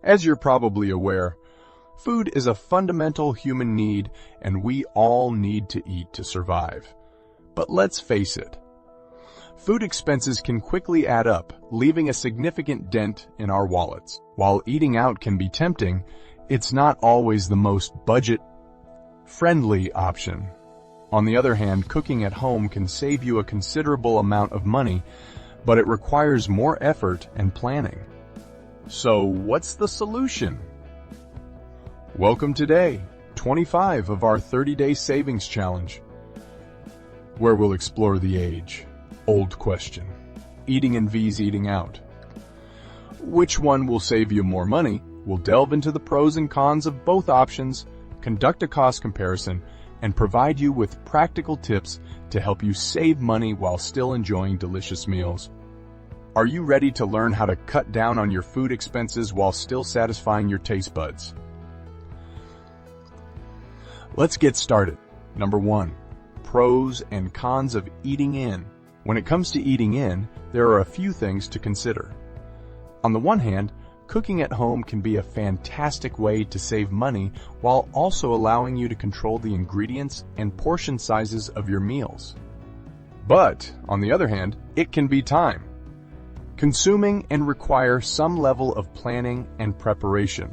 As you're probably aware, food is a fundamental human need and we all need to eat to survive. But let's face it, food expenses can quickly add up, leaving a significant dent in our wallets. While eating out can be tempting, it's not always the most budget-friendly option. On the other hand, cooking at home can save you a considerable amount of money, but it requires more effort and planning. So what's the solution? Welcome to day 25 of our 30-day savings challenge, where we'll explore the age-old question, eating in vs eating out. Which one will save you more money? We'll delve into the pros and cons of both options, conduct a cost comparison, and provide you with practical tips to help you save money while still enjoying delicious meals. Are you ready to learn how to cut down on your food expenses while still satisfying your taste buds? Let's get started. Number 1, pros and cons of eating in. When it comes to eating in, there are a few things to consider. On the one hand, cooking at home can be a fantastic way to save money while also allowing you to control the ingredients and portion sizes of your meals. But, on the other hand, it can be time-consuming and require some level of planning and preparation.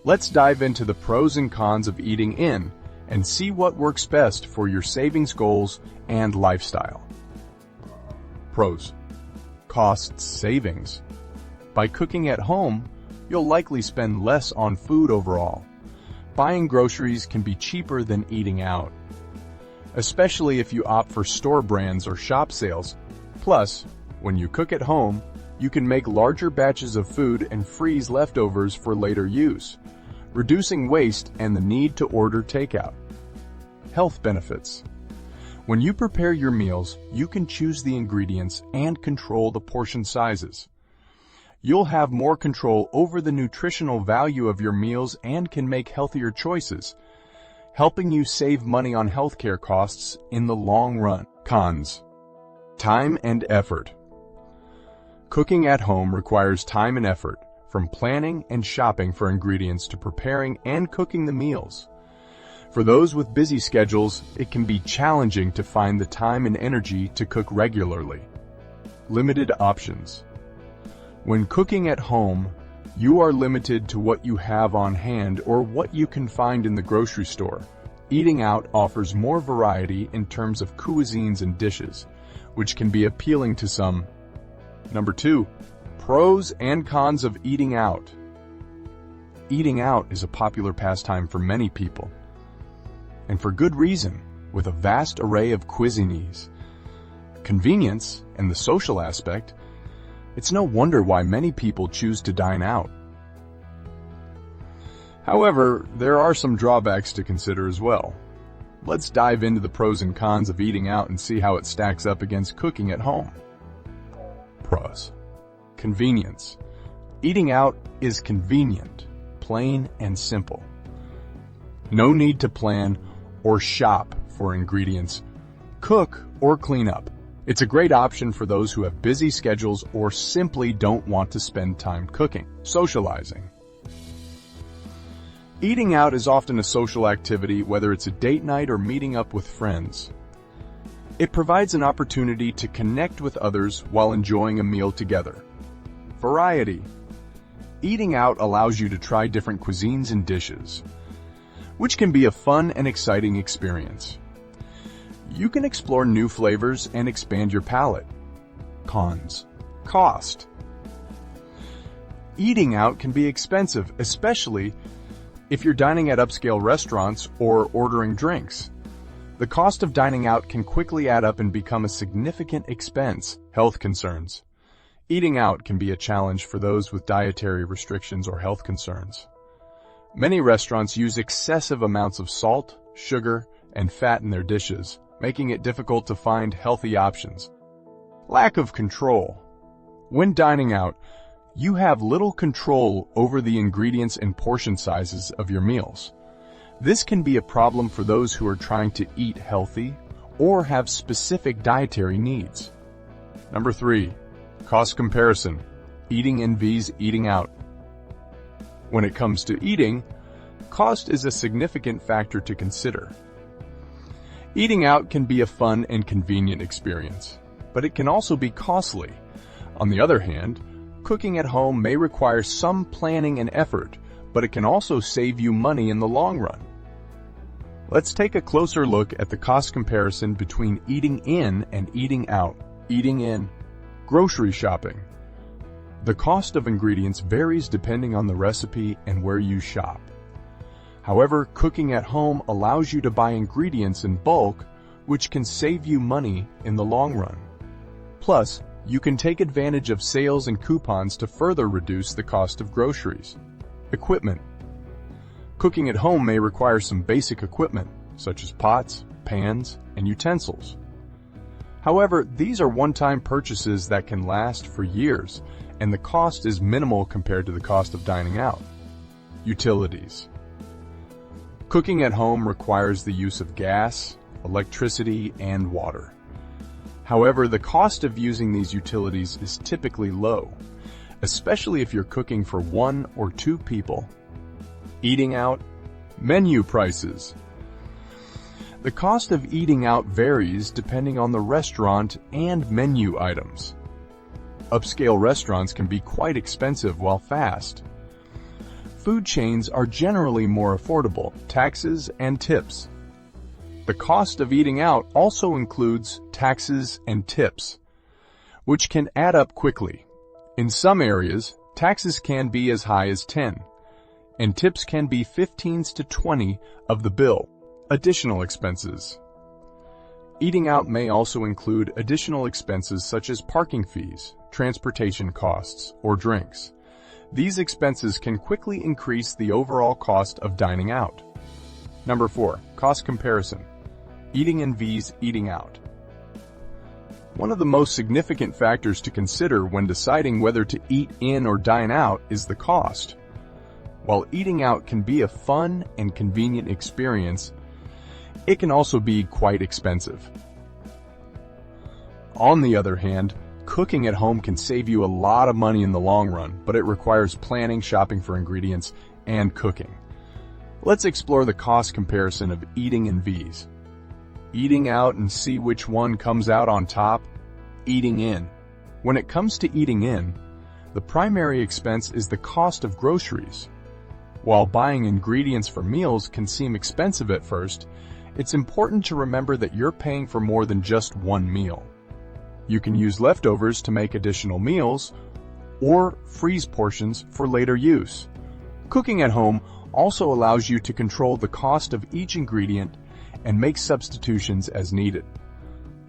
Let's dive into the pros and cons of eating in and see what works best for your savings goals and lifestyle. Pros. Cost savings. By cooking at home, you'll likely spend less on food overall. Buying groceries can be cheaper than eating out, especially if you opt for store brands or shop sales. Plus, when you cook at home, you can make larger batches of food and freeze leftovers for later use, reducing waste and the need to order takeout. Health benefits. When you prepare your meals, you can choose the ingredients and control the portion sizes. You'll have more control over the nutritional value of your meals and can make healthier choices, helping you save money on healthcare costs in the long run. Cons. Time and effort. Cooking at home requires time and effort, from planning and shopping for ingredients to preparing and cooking the meals. For those with busy schedules, it can be challenging to find the time and energy to cook regularly. Limited options. When cooking at home, you are limited to what you have on hand or what you can find in the grocery store. Eating out offers more variety in terms of cuisines and dishes, which can be appealing to some. Number 2, pros and cons of eating out. Eating out is a popular pastime for many people, and for good reason, with a vast array of cuisines. Convenience and the social aspect, it's no wonder why many people choose to dine out. However, there are some drawbacks to consider as well. Let's dive into the pros and cons of eating out and see how it stacks up against cooking at home. Pros. Convenience. Eating out is convenient, plain and simple. No need to plan or shop for ingredients, cook or clean up. It's a great option for those who have busy schedules or simply don't want to spend time cooking. Socializing. Eating out is often a social activity, whether it's a date night or meeting up with friends. It provides an opportunity to connect with others while enjoying a meal together. Variety. Eating out allows you to try different cuisines and dishes, which can be a fun and exciting experience. You can explore new flavors and expand your palate. Cons. Cost. Eating out can be expensive, especially if you're dining at upscale restaurants or ordering drinks. The cost of dining out can quickly add up and become a significant expense. Health concerns. Eating out can be a challenge for those with dietary restrictions or health concerns. Many restaurants use excessive amounts of salt, sugar, and fat in their dishes, making it difficult to find healthy options. Lack of control. When dining out, you have little control over the ingredients and portion sizes of your meals. This can be a problem for those who are trying to eat healthy or have specific dietary needs. Number 3, cost comparison. Eating in vs eating out. When it comes to eating, cost is a significant factor to consider. Eating out can be a fun and convenient experience, but it can also be costly. On the other hand, cooking at home may require some planning and effort, but it can also save you money in the long run. Let's take a closer look at the cost comparison between eating in and eating out. Eating in. Grocery shopping. The cost of ingredients varies depending on the recipe and where you shop. However, cooking at home allows you to buy ingredients in bulk, which can save you money in the long run. Plus, you can take advantage of sales and coupons to further reduce the cost of groceries. Equipment. Cooking at home may require some basic equipment, such as pots, pans, and utensils. However, these are one-time purchases that can last for years, and the cost is minimal compared to the cost of dining out. Utilities. Cooking at home requires the use of gas, electricity, and water. However, the cost of using these utilities is typically low, especially if you're cooking for 1 or 2 people. Eating out. Menu prices. The cost of eating out varies depending on the restaurant and menu items. Upscale restaurants can be quite expensive while fast. Food chains are generally more affordable. Taxes and tips. The cost of eating out also includes taxes and tips, which can add up quickly. In some areas, taxes can be as high as 10, and tips can be 15 to 20 of the bill. Additional expenses. Eating out may also include additional expenses such as parking fees, transportation costs, or drinks. These expenses can quickly increase the overall cost of dining out. Number 4, cost comparison. Eating in vs. eating out. One of the most significant factors to consider when deciding whether to eat in or dine out is the cost. While eating out can be a fun and convenient experience, it can also be quite expensive. On the other hand, cooking at home can save you a lot of money in the long run, but it requires planning, shopping for ingredients, and cooking. Let's explore the cost comparison of eating in vs. Eating out and see which one comes out on top. Eating in. When it comes to eating in, the primary expense is the cost of groceries. While buying ingredients for meals can seem expensive at first, it's important to remember that you're paying for more than just one meal. You can use leftovers to make additional meals or freeze portions for later use. Cooking at home also allows you to control the cost of each ingredient and make substitutions as needed.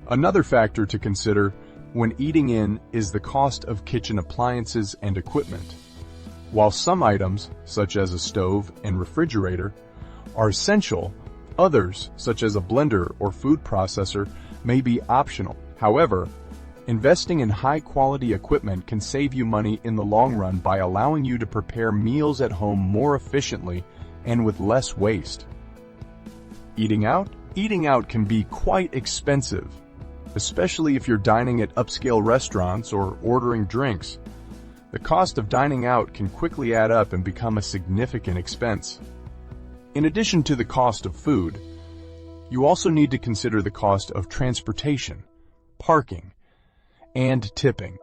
Another factor to consider when eating in is the cost of kitchen appliances and equipment. While some items, such as a stove and refrigerator, are essential, others, such as a blender or food processor, may be optional. However, investing in high-quality equipment can save you money in the long run by allowing you to prepare meals at home more efficiently and with less waste. Eating out? Eating out can be quite expensive, especially if you're dining at upscale restaurants or ordering drinks. The cost of dining out can quickly add up and become a significant expense. In addition to the cost of food, you also need to consider the cost of transportation, parking, and tipping.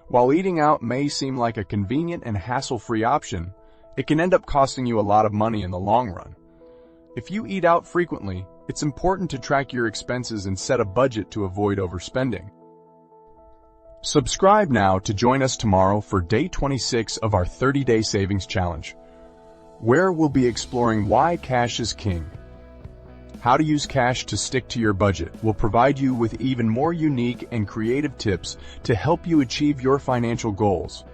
While eating out may seem like a convenient and hassle-free option, it can end up costing you a lot of money in the long run. If you eat out frequently, it's important to track your expenses and set a budget to avoid overspending. Subscribe now to join us tomorrow for day 26 of our 30-day savings challenge, where we'll be exploring why cash is king. How to use cash to stick to your budget will provide you with even more unique and creative tips to help you achieve your financial goals.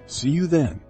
See you then.